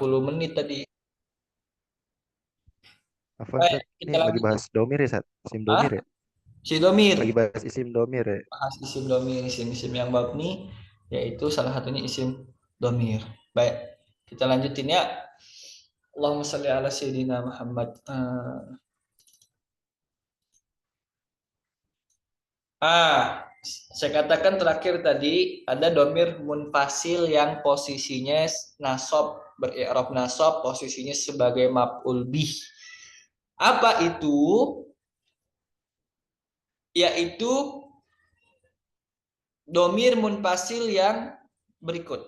menit tadi. Afwan Baik, Sat, kita ini lagi lanjut. bahas domir ya Sat, isim domir Ah, ya. si Lagi domir. bahas isim domir ya. Bahas isim domir, isim-isim yang mabni, yaitu salah satunya isim domir. Baik, kita lanjutin ya. Allahumma salli ala Sayyidina Muhammad. Saya katakan terakhir tadi ada domir munfasil yang posisinya nasab, beri'rab nasab, posisinya sebagai maf'ul bih. Apa itu? Yaitu domir munfasil yang berikut.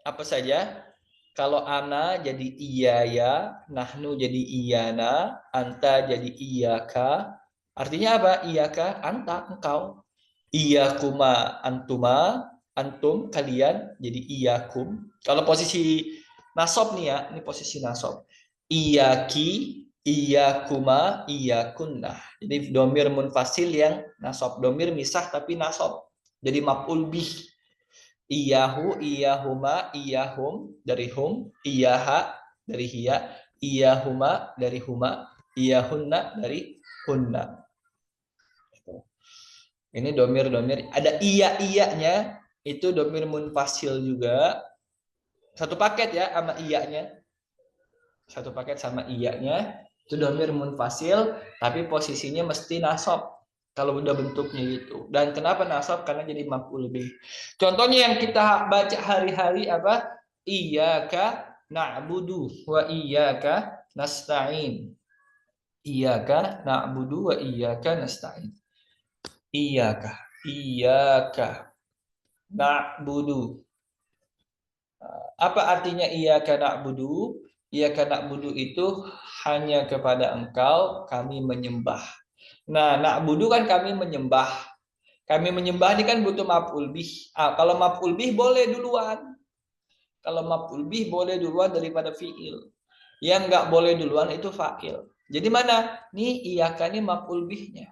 Apa saja? Kalau ana jadi iya ya, nahnu jadi iyana, anta jadi iyaka. Artinya apa? Iyaka, anta, engkau. Iyakuma, antuma, antum, kalian. Jadi iyakum. Kalau posisi nasab nih ya, ini posisi nasab. Iyaki, iyakuma, iyakunna. Jadi domir munfasil yang nasab. Domir misah tapi nasab. Jadi maf'ul bih. Iyahu, iyahuma, iyahum dari hum, iyaha dari hiya, iyahuma dari huma, iyahunna dari hunna. Ini domir-domir. Ada iya-iyanya, itu domir munfasil juga. Satu paket ya sama iyanya. Satu paket sama iyanya. Itu domir munfasil, tapi posisinya mesti nasab. Kalau udah bentuknya gitu. Dan kenapa nasab? Karena jadi maf'ul bih. Contohnya yang kita baca hari-hari apa? Iyyaka na'budu wa iyyaka nasta'in. Iyyaka na'budu wa iyyaka nasta'in. Iyyaka, iyyaka na'budu. Apa artinya iyyaka na'budu? Iyyaka na'budu itu hanya kepada engkau kami menyembah. Nah, na'budu kan kami menyembah. Kami menyembah ini kan butuh maf'ul bih. Kalau maf'ul bih boleh duluan. Kalau maf'ul bih boleh duluan daripada fi'il. Yang nggak boleh duluan itu fa'il. Jadi mana? Nih iyyaka ini maf'ul bihnya.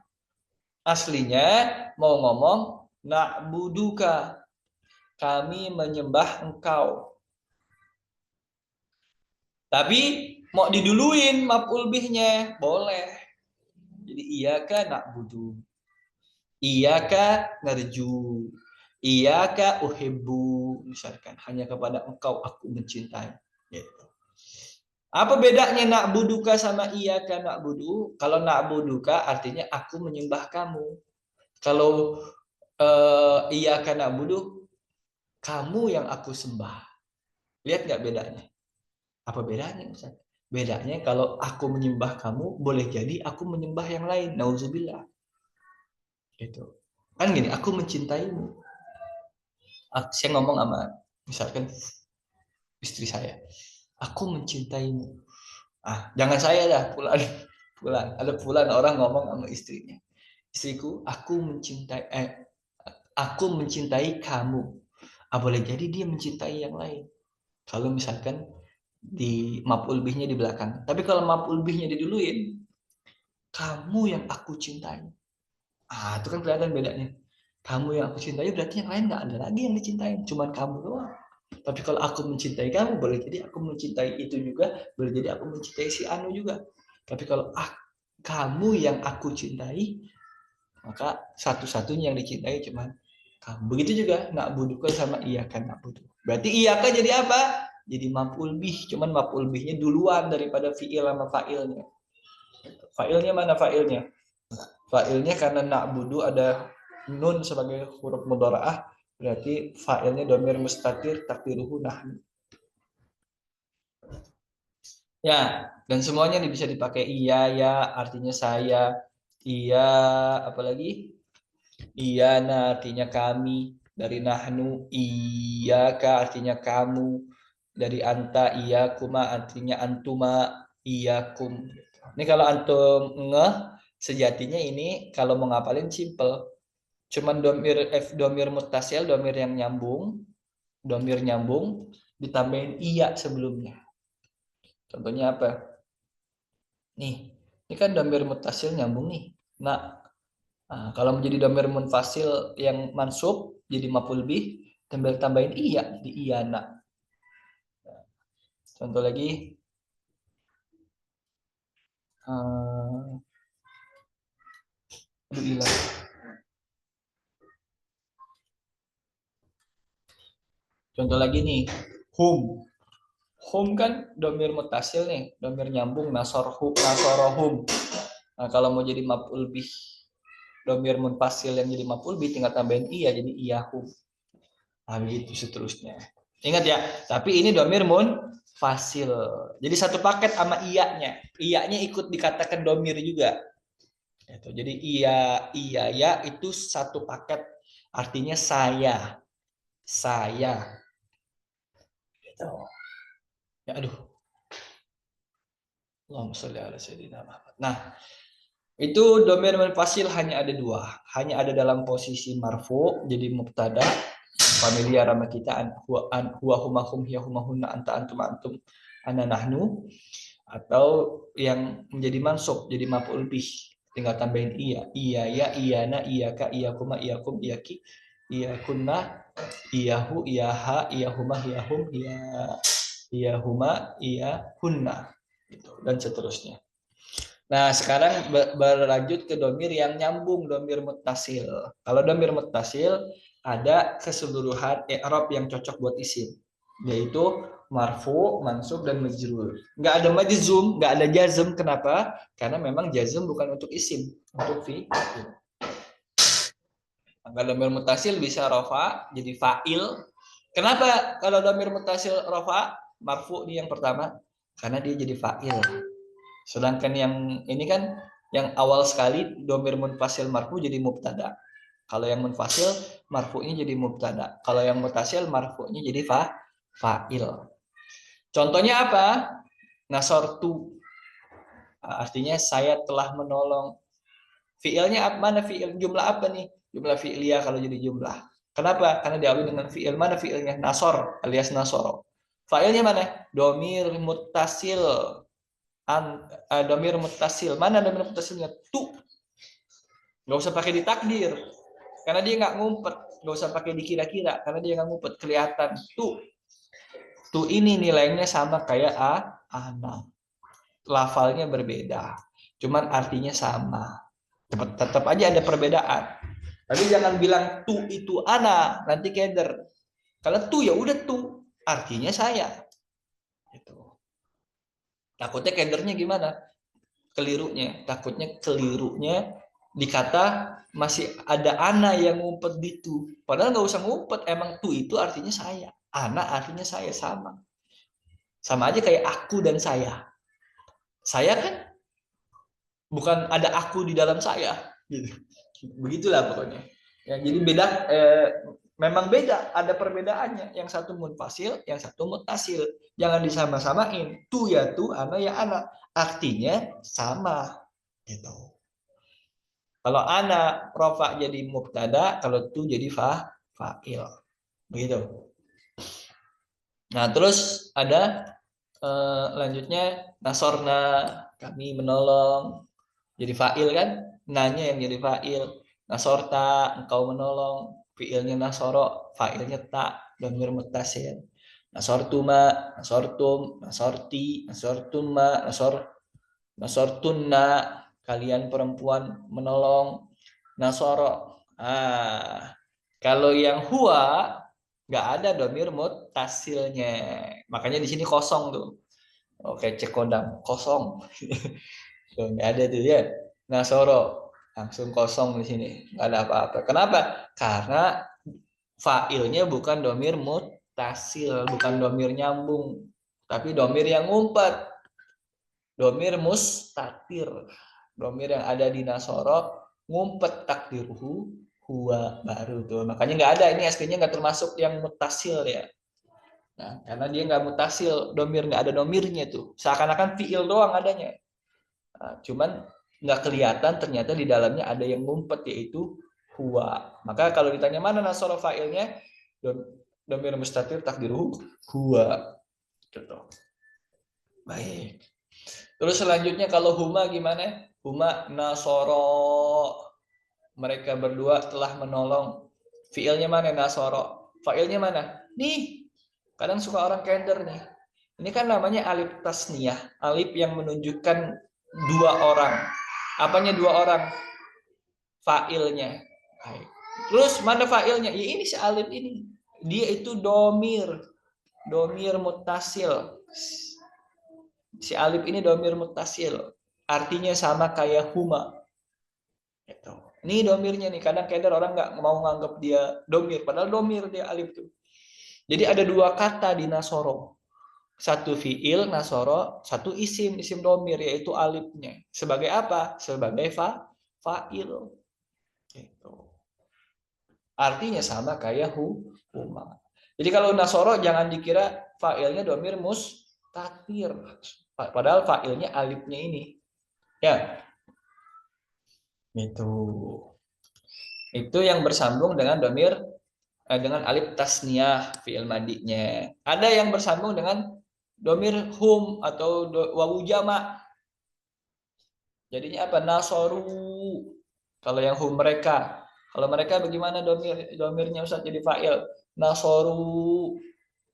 Aslinya mau ngomong na'buduka. Kami menyembah engkau. Tapi mau diduluin maf'ul bihnya, boleh. Jadi iyyaka na'budu. Iyyaka narju. Iyyaka uhibbu. Misalkan hanya kepada engkau aku mencintai. Gitu. Apa bedanya na'buduka sama iyyaka na'budu? Kalau na'buduka artinya aku menyembah kamu. Kalau iyyaka na'budu kamu yang aku sembah. Lihat nggak bedanya? Apa bedanya Ustaz? Bedanya kalau aku menyembah kamu, boleh jadi aku menyembah yang lain. Nauzubillah. Gitu. Kan gini, aku mencintaimu. Saya ngomong sama misalkan istri saya. Aku mencintaimu. Jangan saya dah pulang. Pulang. Ada pulang orang ngomong sama istrinya. Istriku, aku mencintai kamu. Boleh jadi dia mencintai yang lain. Kalau misalkan di maf'ul bihnya di belakang. Tapi kalau maf'ul bihnya diduluin, kamu yang aku cintai. Itu kan kelihatan bedanya. Kamu yang aku cintai berarti yang lain nggak ada lagi yang dicintai, cuman kamu doang. Tapi kalau aku mencintai kamu, boleh jadi aku mencintai itu juga, boleh jadi aku mencintai si Anu juga. Tapi kalau kamu yang aku cintai, maka satu-satunya yang dicintai cuman kamu. Begitu juga nak budukan sama iya kan nak budu. Berarti iya kan jadi apa? Jadi maf'ul bih, cuman maf'ul bihnya duluan daripada fi'il sama fa'ilnya. Fa'ilnya mana fa'ilnya? Fa'ilnya karena na'budu ada nun sebagai huruf mudharaah, berarti fa'ilnya domir mustatir takdiruhu nahnu. Ya, dan semuanya bisa dipakai iya ya, artinya saya. Iya, apalagi? Iya, nah artinya kami. Dari nahnu, iya ka artinya kamu. Dari anta, iya kuma artinya antuma, iya kum. Ini kalau antum ngeh, sejatinya ini kalau mau ngapalin simple. Cuman domir mutasil, domir nyambung ditambahin iya sebelumnya. Contohnya apa? Nih, ini kan domir mutasil nyambung nih. Kalau menjadi domir munfasil yang mansub jadi maf'ul bih, tambahin iya jadi iya nak. Contoh lagi. Aduh, hilang. Contoh lagi nih. Hum. Hum kan domir mutasil nih. Domir nyambung. Nasorohum. Nah, kalau mau jadi maf'ul bih domir munfasil yang jadi maf'ul bih tinggal tambahin iya jadi iyahum. Nah, begitu seterusnya. Ingat ya, tapi ini domir munfasil. Jadi satu paket sama iyanya. Iyanya ikut dikatakan domir juga. Gitu. Jadi iya ya itu satu paket. Artinya saya. Saya. Gitu. Ya aduh. Allahumma sholli ala sayyidina Muhammad. Nah, itu domir munfasil hanya ada dua, hanya ada dalam posisi marfu jadi mubtada familiar sama kita huwa huma hum hiya huma hunna anta antum antum ana nahnu, atau yang menjadi mansub jadi maf'ul bih tinggal tambahin iya ya iyana iyaka iyakuma iyakum iyaki iyakunna iyahu iyaha iyahuma iyahum iyahuma iyahunna gitu dan seterusnya. Nah, sekarang berlanjut ke domir yang nyambung, domir muttasil. Kalau domir muttasil ada keseluruhan i'rab yang cocok buat isim, yaitu marfu, mansub, dan majrur. Nggak ada majzum, nggak ada jazm. Kenapa? Karena memang jazm bukan untuk isim, untuk fi'il. Kalau domir muttasil bisa rofa, jadi fa'il. Kenapa kalau domir muttasil rofa, marfu nih yang pertama? Karena dia jadi fa'il. Sedangkan yang ini kan yang awal sekali domir munfasil marfu jadi mubtada. Kalau yang munfasil marfu'nya jadi mubtada. Kalau yang mutasil marfu'nya jadi fa'il. Contohnya apa? Nasortu. Artinya saya telah menolong. Fi'ilnya mana fi'il? Jumlah apa nih? Jumlah fi'iliyah kalau jadi jumlah. Kenapa? Karena diawali dengan fi'il. Mana fi'ilnya? Nasor alias nasoro. Fa'ilnya mana? Domir muttasil. Domir muttasil. Mana domir muttasilnya? Tu. Nggak usah pakai ditakdir. Karena dia nggak ngumpet. Nggak usah pakai dikira-kira. Karena dia nggak ngumpet. Kelihatan. Tu. Tu ini nilainya sama kayak ana. Lafalnya berbeda. Cuman artinya sama. Tetap aja ada perbedaan. Tapi jangan bilang tu itu ana. Nanti keder. Kalau tu ya udah tu. Artinya saya. Gitu. Takutnya kedernya gimana? Takutnya kelirunya dikata masih ada ana yang ngumpet di tu. Padahal nggak usah ngumpet, emang tu itu artinya saya. Ana artinya saya sama. Sama aja kayak aku dan saya. Saya kan bukan ada aku di dalam saya. Gitu. Begitulah pokoknya. Ya, jadi beda, memang beda, ada perbedaannya. Yang satu munfasil, yang satu mutasil. Jangan disama-samain. Tu ya tu, ana ya ana. Artinya sama. Gitu. Kalau ana rofa jadi mubtada, kalau tu jadi fa'il. Begitu. Nah, terus ada lanjutnya nasorna, kami menolong. Jadi fa'il kan? Nanya yang jadi fa'il. Nasorta, engkau menolong. Fi'ilnya nasoro, fa'ilnya ta, domir muttasil. Nasortuma, nasortum, nasorti, nasortuma, nasortunna, kalian perempuan menolong. Nasoro. Kalau yang huwa nggak ada domir muttasilnya. Makanya di sini kosong tuh. Oke, cek kodam kosong. Nggak ada tuh ya. Nasoro langsung kosong di sini, nggak ada apa-apa. Kenapa? Karena fa'ilnya bukan domir muttasil, bukan domir nyambung, tapi domir yang ngumpet, domir mustatir, domir yang ada di nasoro ngumpet takdiruhu huwa baru tuh. Makanya nggak ada, ini aslinya nggak termasuk yang muttasil ya. Nah, karena dia nggak mutasil, domir nggak ada domirnya tuh, seakan-akan fi'il doang adanya. Nah, cuman nggak kelihatan ternyata di dalamnya ada yang ngumpet yaitu huwa. Maka kalau ditanya mana nasoro fa'ilnya, domir mustatir takdiruhu huwa. Gitu. Baik. Terus selanjutnya kalau huma gimana? Huma nasoro. Mereka berdua telah menolong. Fi'ilnya mana nasoro? Fa'ilnya mana? Nih. Kadang suka orang keder nih. Ini kan namanya alif tasniyah, alif yang menunjukkan dua orang. Apanya dua orang? Fa'ilnya. Terus mana fa'ilnya? Ya ini si alif ini. Dia itu domir, domir muttasil. Si alif ini domir muttasil. Artinya sama kayak huma. Gitu. Ini domirnya nih. Kadang-kadang orang nggak mau nganggap dia domir, padahal domir dia alif tuh. Jadi ada dua kata di Nasoro. Satu fiil Nasoro, satu isim domir yaitu alifnya. Sebagai apa? Sebagai fa'il. Gitu. Artinya sama kayak huma. Jadi kalau Nasoro jangan dikira fa'ilnya domir mustatir. Padahal fa'ilnya alifnya ini. Ya. Itu yang bersambung dengan domir dengan alif tasniyah fi'il madinya. Ada yang bersambung dengan domir hum atau wawu jama. Jadinya apa? Nasoru. Kalau yang hum mereka. Kalau mereka bagaimana domirnya Ustaz jadi fa'il? Nasoru.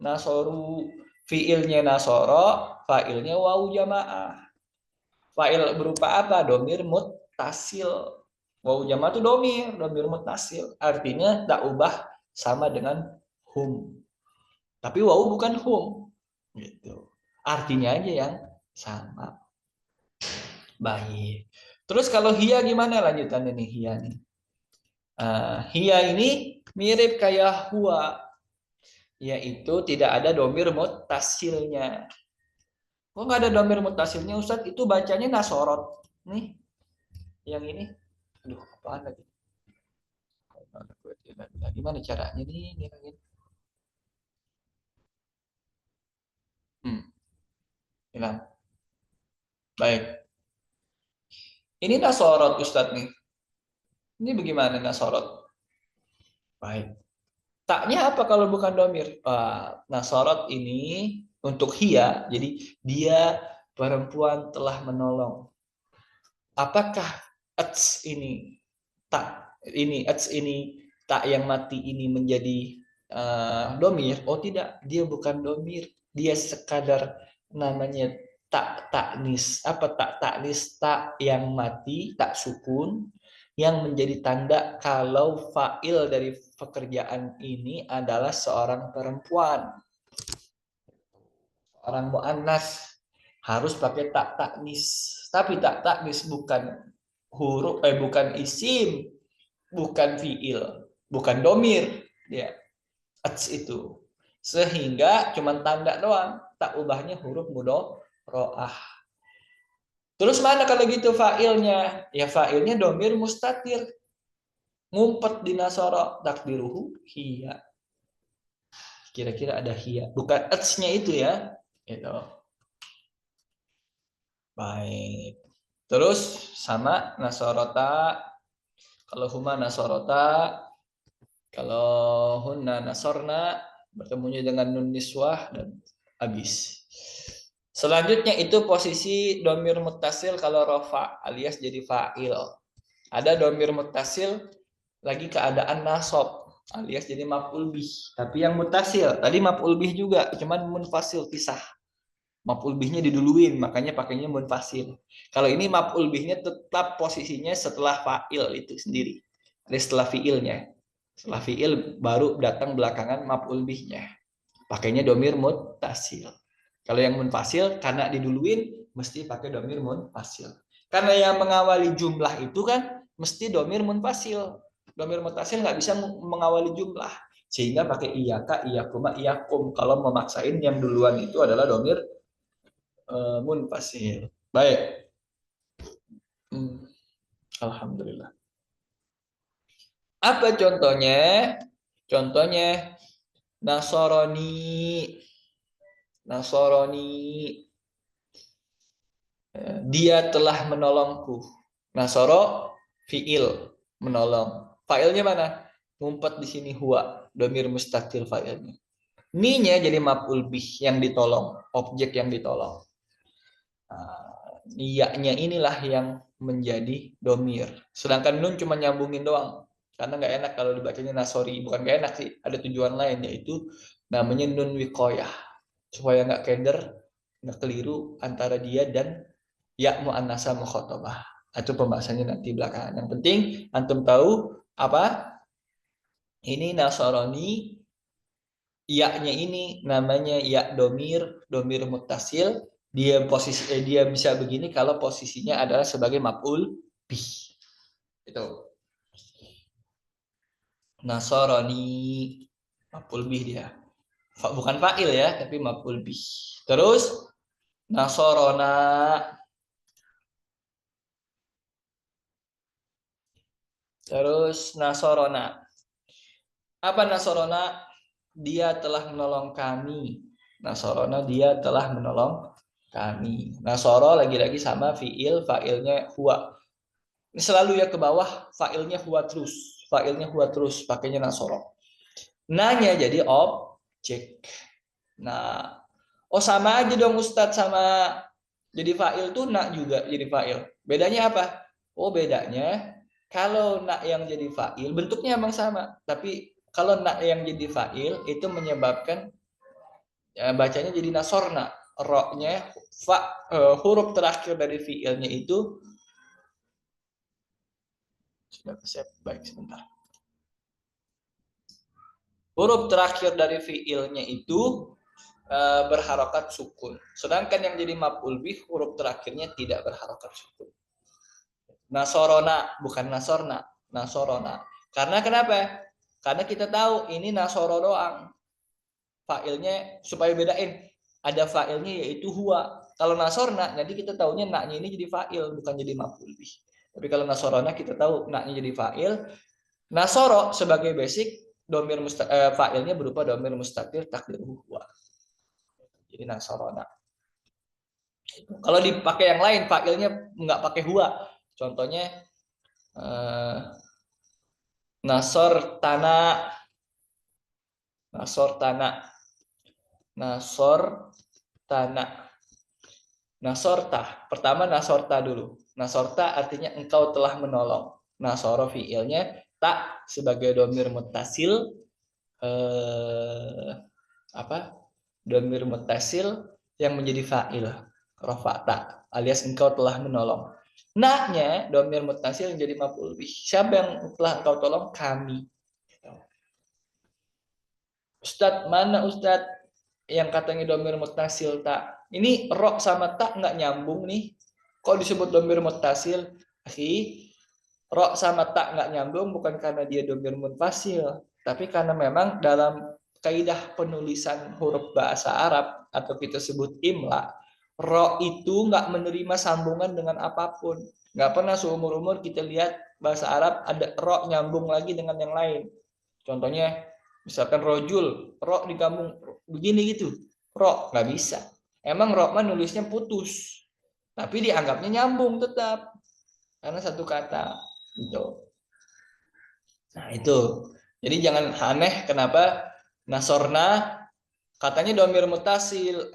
Nasoru. Fi'ilnya nasoro, fa'ilnya wawu jamaah. Fa'il berupa apa? Domir muttasil. Wawu jamaah itu domir muttasil. Artinya tak ubah sama dengan hum. Tapi wawu bukan hum. Gitu. Artinya aja yang sama. Baik. Terus kalau hia gimana lanjutannya nih hia nih? Hia ini mirip kayak huwa, yaitu tidak ada domir muttasilnya. Kok nggak ada domir muttasilnya Ustadz? Itu bacanya nasorot. Nih, yang ini. Aduh, apaan lagi? Gimana caranya nih? Hilang. Baik. Ini nasorot Ustadz nih. Ini bagaimana nasorot? Baik. Taknya apa kalau bukan domir? Nasorot ini untuk hia, jadi dia perempuan telah menolong. Apakah ats ini tak yang mati ini menjadi domir? Oh tidak, dia bukan domir. Dia sekadar namanya tak taknis. Apa tak taknis? Tak yang mati, tak sukun, yang menjadi tanda kalau fa'il dari pekerjaan ini adalah seorang perempuan. Orang mu'annas harus pakai tak taknis. Tapi tak taknis bukan huruf, bukan isim, bukan fi'il, bukan domir. Ya, ats itu. Sehingga cuma tanda doang, tak ubahnya huruf mudhari'ah. Terus mana kalau gitu fa'ilnya? Ya fa'ilnya domir mustatir. Ngumpet di nasara takdiruhu hiya. Kira-kira ada hiya. Bukan ats-nya itu ya. Itu. Baik. Terus sama nasorota. Kalau huma nasorota. Kalau hunna nasorna. Bertemunya dengan nun niswah dan habis. Selanjutnya itu posisi domir muttasil kalau rofa alias jadi fa'il. Ada domir muttasil lagi keadaan nasab alias jadi maf'ul bih. Tapi yang muttasil tadi maf'ul bih juga, cuman munfasil pisah. Maf'ul bihnya diduluin, makanya pakainya munfasil. Kalau ini maf'ul bihnya tetap posisinya setelah fa'il itu sendiri. Jadi setelah fi'ilnya. Setelah fi'il baru datang belakangan maf'ul bihnya. Pakainya domir muttasil. Kalau yang munfasil karena diduluin mesti pakai domir munfasil. Karena yang mengawali jumlah itu kan mesti domir munfasil. Domir muttasil nggak bisa mengawali jumlah. Sehingga pakai iyaka, iyakuma, iyakum. Kalau memaksain yang duluan itu adalah domir munfasil. Baik. Alhamdulillah. Apa contohnya? Contohnya Nasoroni. Dia telah menolongku. Nasoro fiil menolong. Fa'ilnya mana? Ngumpet di sini huwa, domir mustatir fa'ilnya. Ni-nya jadi maf'ul bih yang ditolong, objek yang ditolong. Iya-nya inilah yang menjadi domir. Sedangkan nun cuma nyambungin doang. Karena nggak enak kalau dibacanya nasori. Bukan nggak enak sih, ada tujuan lain yaitu namanya nun wiqoyah. supaya nggak keder, nggak keliru antara dia dan ya muannasah mukhatabah. Itu pembahasannya nanti belakangan. Yang penting antum tahu apa? Ini Nasrani, ya-nya ini namanya ya domir muttasil. Dia bisa begini kalau posisinya adalah sebagai maf'ul bih. Itu. Nasrani maf'ul bih dia. Bukan fa'il ya, tapi maf'ul bih. Terus Nasrona. Terus Nasrona. Apa Nasrona? Dia telah menolong kami. Nasrona, dia telah menolong kami. Nasoro lagi-lagi sama fiil, fa'ilnya huwa. Ini selalu ya ke bawah, fa'ilnya huwa terus. Fa'ilnya huwa terus, pakainya nasoro. Nanya jadi objek. Nah, oh sama aja dong Ustadz sama jadi fa'il tuh nak juga jadi fa'il. Bedanya apa? Oh bedanya kalau nak yang jadi fa'il bentuknya emang sama, tapi kalau nak yang jadi fa'il itu menyebabkan ya, bacanya jadi nasorna. Roknya huruf terakhir dari fi'ilnya itu sudah siap. Baik sebentar. Huruf terakhir dari fi'ilnya itu berharokat sukun. Sedangkan yang jadi maf'ul bih huruf terakhirnya tidak berharokat sukun. Nasorona bukan nasorna, nasorona. Karena kenapa? Karena kita tahu ini nasoro doang. Fa'ilnya supaya bedain ada fa'ilnya yaitu huwa. Kalau nasorna nanti kita tahunya naknya ini jadi fa'il bukan jadi maf'ul bih. Tapi kalau nasorona kita tahu naknya jadi fa'il. Nasoro sebagai basic fa'ilnya berupa domir mustatir takdiruhu huwa. Jadi nasorona. Kalau dipakai yang lain fa'ilnya nggak pakai huwa. Contohnya nasor tanah, nasor tanah, nasor tanah, nasorta. Pertama nasorta dulu. Nasorta artinya engkau telah menolong. Nasoro fiilnya tak sebagai domir mutasil domir mutasil yang menjadi fa'il rafa'ta alias engkau telah menolong. Naknya domir mutasil yang jadi maf'ul bih. Siapa yang telah engkau tolong? Kami. Ustadz, mana Ustadz yang katanya domir mutasil tak? Ini ro sama tak nggak nyambung nih. Kok disebut domir mutasil? Ro sama tak nggak nyambung bukan karena dia domir munfasil, tapi karena memang dalam kaidah penulisan huruf bahasa Arab atau kita sebut imla, ro itu nggak menerima sambungan dengan apapun. Nggak pernah seumur-umur kita lihat bahasa Arab ada ro nyambung lagi dengan yang lain. Contohnya misalkan rojul, ro digabung begini gitu, ro nggak bisa. Emang ro mah nulisnya putus, tapi dianggapnya nyambung tetap karena satu kata gitu. Nah itu, jadi jangan aneh kenapa nasorna katanya domir mutasil,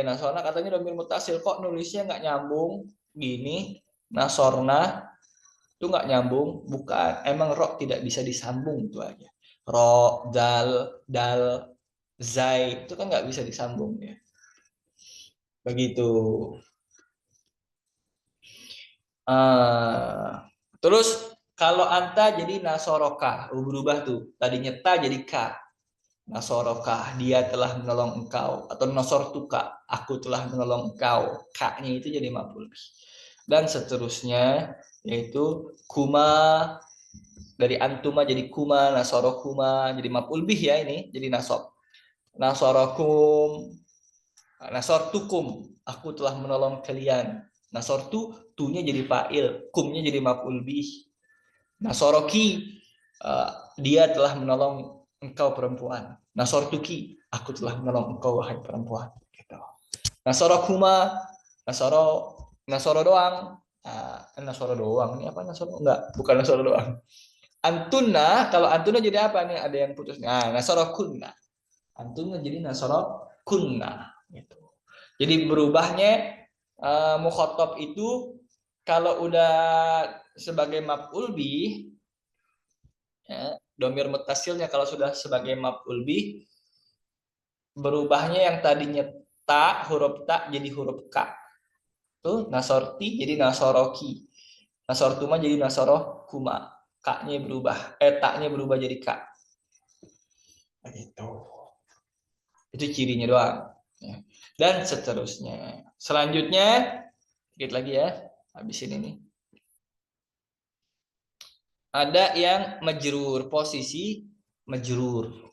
nasorna katanya domir mutasil kok nulisnya nggak nyambung gini. Nasorna itu nggak nyambung, bukan emang ro tidak bisa disambung itu aja. Ro, dal, zai itu kan nggak bisa disambung ya. Begitu. Terus kalau anta jadi nasoroka, berubah tuh. Tadinya ta jadi ka. Nasoroka, dia telah menolong engkau. Atau nasortuka, aku telah menolong engkau. Ka-nya itu jadi maf'ul. Dan seterusnya, yaitu kuma, dari antuma jadi kuma, nasorokuma, jadi maf'ul bih ya ini, jadi nasob. Nasorokum, nasortukum, aku telah menolong kalian. Nasortu, tunya jadi fa'il, kumnya jadi maf'ul bih. Nasoroki, dia telah menolong engkau perempuan. Nasortuki, aku telah menolong engkau wahai perempuan. Gitu. Nasorokuma, nasoro doang. Nasoro doang, ini apa nasoro? Enggak, bukan nasoro doang. Antuna, kalau antuna jadi apa nih? Ada yang putus. Nah, nasorokunna. Antuna jadi nasorokunna. Gitu. Jadi berubahnya mukhotob itu kalau udah sebagai maf'ul bih ya, domir mutasilnya kalau sudah sebagai maf'ul bih berubahnya yang tadinya huruf ta jadi huruf ka. Tuh, nasorti jadi nasoroki. Nasortuma jadi nasorohkuma. Kaknya berubah. Taknya berubah jadi ka. Begitu. Itu cirinya doang. Ya. Dan seterusnya. Selanjutnya, sedikit lagi ya. Habis ini nih. Ada yang majrur, posisi majrur.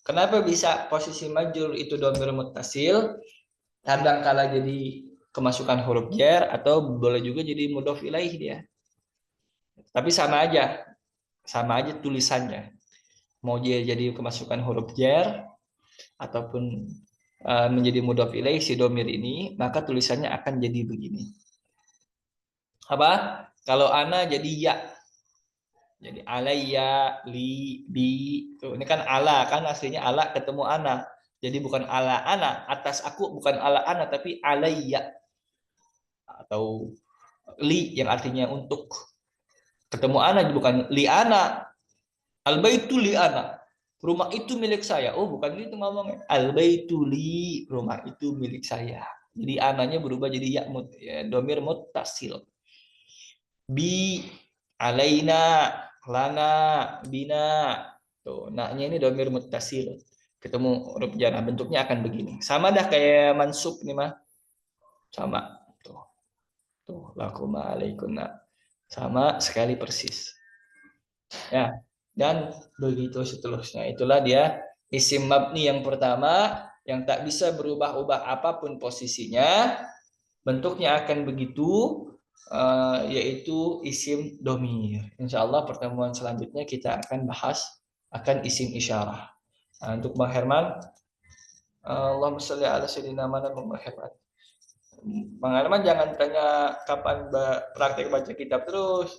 Kenapa bisa posisi majrur itu dhamir muttasil? Kadang-kala jadi kemasukan huruf jar atau boleh juga jadi mudhof ilaih dia. Tapi sama aja tulisannya. Mau dia jadi kemasukan huruf jar ataupun menjadi mudhof ilaih si dhamir ini, maka tulisannya akan jadi begini. Apa? Kalau ana jadi ya. Jadi alayya, li, bi. Tuh, ini kan ala, kan aslinya ala ketemu ana. Jadi bukan ala ana, atas aku bukan ala ana tapi alayya. Atau li yang artinya untuk. Ketemu ana bukan li ana. Al baitu li ana. Rumah itu milik saya. Oh, bukan gitu ngomongnya. Al baitu li, rumah itu milik saya. Jadi ananya berubah jadi ya, domir muttasil. Bi alaina lana bina tuh naknya ini domir muttasil ketemu huruf jar bentuknya akan begini sama dah kayak mansub nih mah sama tuh lakuma alaikunna sama sekali persis ya dan begitu seterusnya itulah dia isim mabni yang pertama yang tak bisa berubah-ubah apapun posisinya bentuknya akan begitu yaitu isim domir. Insya Allah pertemuan selanjutnya kita akan bahas akan isim isyarah. Nah, untuk Bang Herman, Allahumma sholli ala sayyidina mana Bang Herman. Bang Herman jangan tanya kapan praktek baca kitab terus,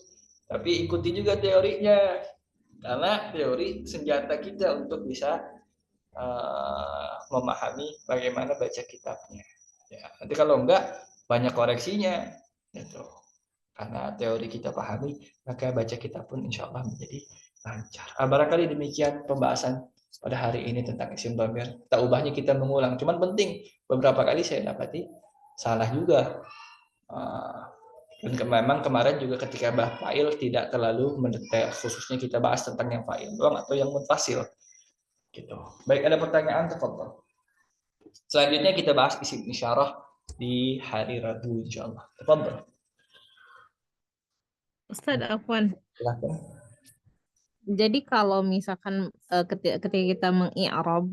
tapi ikuti juga teorinya. Karena teori senjata kita untuk bisa memahami bagaimana baca kitabnya. Ya, nanti kalau enggak banyak koreksinya. Gitu. Karena teori kita pahami, maka baca kita pun insya Allah menjadi lancar. Barangkali demikian pembahasan pada hari ini tentang isim dhamir. Tak ubahnya kita mengulang. Cuman penting, beberapa kali saya dapati salah juga. Dan memang kemarin juga ketika bahas fa'il tidak terlalu mendetail, khususnya kita bahas tentang yang fa'il doang atau yang munfasil. Gitu. Baik, ada pertanyaan, tafadhol. Selanjutnya kita bahas isim isyarah di hari Rabu insya Allah. Tafadhol. Ustadz Afwan, Silakan. jadi kalau misalkan ketika kita mengi'rab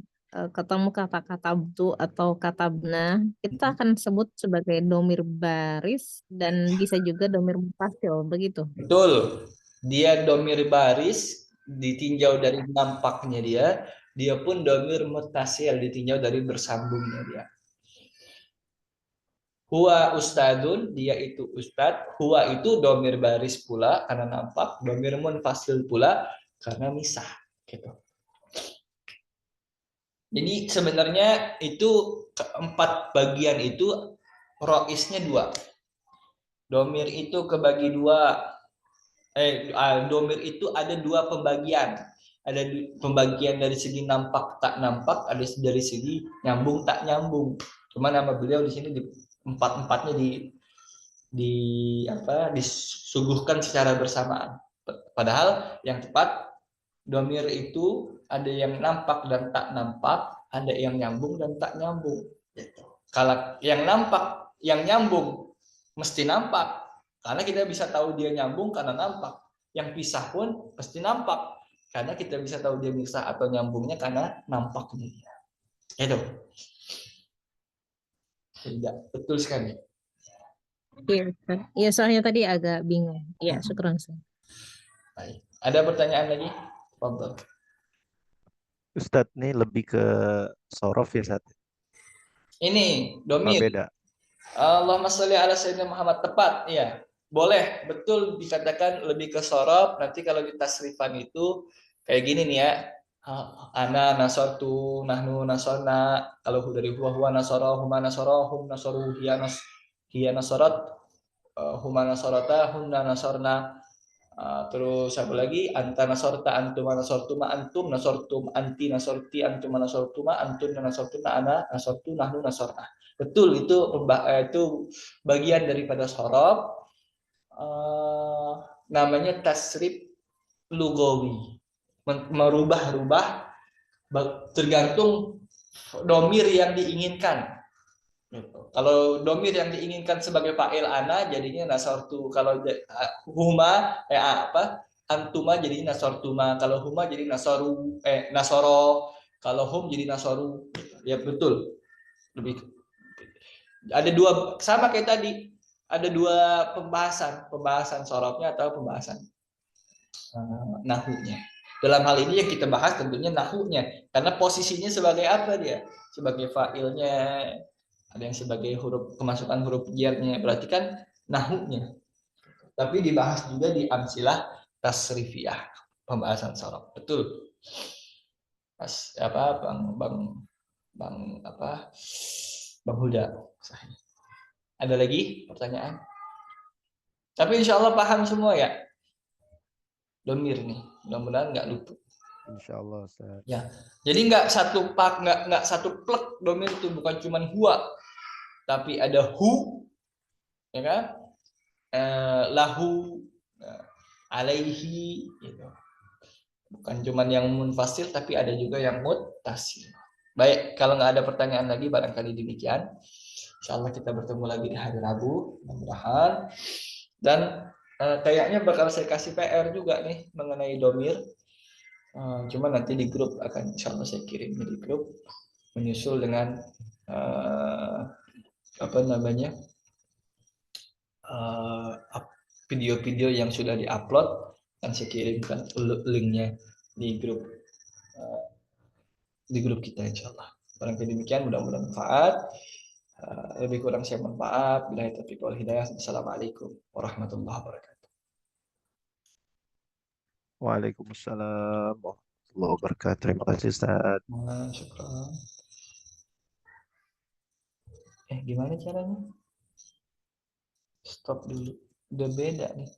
ketemu kata-kata butu atau kata bna, kita akan sebut sebagai domir baris dan bisa juga domir muttasil, begitu. Betul. Dia domir baris ditinjau dari nampaknya dia pun domir muttasil ditinjau dari bersambungnya dia. Huwa ustadun, dia itu ustad. Huwa itu domir baris pula karena nampak, domir munfasil pula karena misah. Gitu. Jadi sebenarnya itu keempat bagian itu roisnya dua. Domir itu kebagi dua. Domir itu ada dua pembagian. Ada pembagian dari segi nampak tak nampak, ada dari segi nyambung tak nyambung. Cuma nama beliau di sini empat-empatnya disuguhkan secara bersamaan. Padahal yang tepat domir itu ada yang nampak dan tak nampak, ada yang nyambung dan tak nyambung. Kalau yang nampak, yang nyambung mesti nampak, karena kita bisa tahu dia nyambung karena nampak. Yang pisah pun pasti nampak, karena kita bisa tahu dia pisah atau nyambungnya karena nampaknya dia. Itu. Tidak, betul sekali. Iya, ya, soalnya tadi agak bingung. Ya, syukur. Baik. Ada pertanyaan lagi? Fadhol. Ustadz, ini lebih ke sorof ya, Ustadz? Ini, Apa domir. beda? Allahumma sholli ala sayyidina Muhammad, tepat, ya. Boleh, betul dikatakan lebih ke sorof. Nanti kalau di tasrifan itu kayak gini nih ya. Ana nasortu, nahnu nasorna. Kalau dari huwa nasoro, huma nasoro, hum nasoru, hiya nasorot, huma nasorota, hunna nasorna. Terus apa lagi? Anta nasorta, antuma nasortuma, antum nasortum, anti nasorti, antuma nasortuma, antun nasortuna, ana nasortu, nahnu nasorna. Betul, itu bagian daripada sorof. Namanya tasrif lugawi. Merubah-rubah tergantung domir yang diinginkan. Kalau domir yang diinginkan sebagai fa'il ana jadinya nasortu. Kalau huma antuma jadi nasortuma. Kalau huma jadi nasoro. Kalau hum jadi nasoru. Ya betul. Lebih ada dua, sama kayak tadi. Ada dua pembahasan sorofnya atau pembahasan nahunya. Dalam hal ini yang kita bahas tentunya nahunya, karena posisinya sebagai apa dia? Sebagai fa'ilnya, ada yang sebagai kemasukan huruf jarnya, berarti kan nahunya. Tapi dibahas juga di amsilah tasrifiyah, pembahasan sorof. Betul. Bang Huda. Ada lagi pertanyaan? Tapi insya Allah paham semua ya. Domir nih, mudah-mudahan nggak luput. Insya Allah, Ustaz. Ya, jadi nggak satu plek domir itu, bukan cuman huwa, tapi ada hu, ya kan? Lahu, alaihi, gitu. Bukan cuman yang munfasil, tapi ada juga yang muttasil. Baik, kalau nggak ada pertanyaan lagi, barangkali demikian. Insya Allah kita bertemu lagi di hari Rabu, mudah-mudahan. Dan kayaknya bakal saya kasih PR juga nih mengenai domir. Cuma nanti di grup akan insya Allah saya kirim di grup, menyusul dengan video-video yang sudah diupload, dan saya kirimkan linknya di grup kita insya Allah. Barangkali demikian, mudah-mudahan manfaat. Lebih kurang saya mohon maaf. Billahi taufiq wal hidayah. Assalamualaikum warahmatullahi wabarakatuh. Waalaikumsalam warahmatullahi wabarakatuh. Terima kasih, Ustaz. Syukran. Gimana caranya? Stop dulu. Udah beda nih.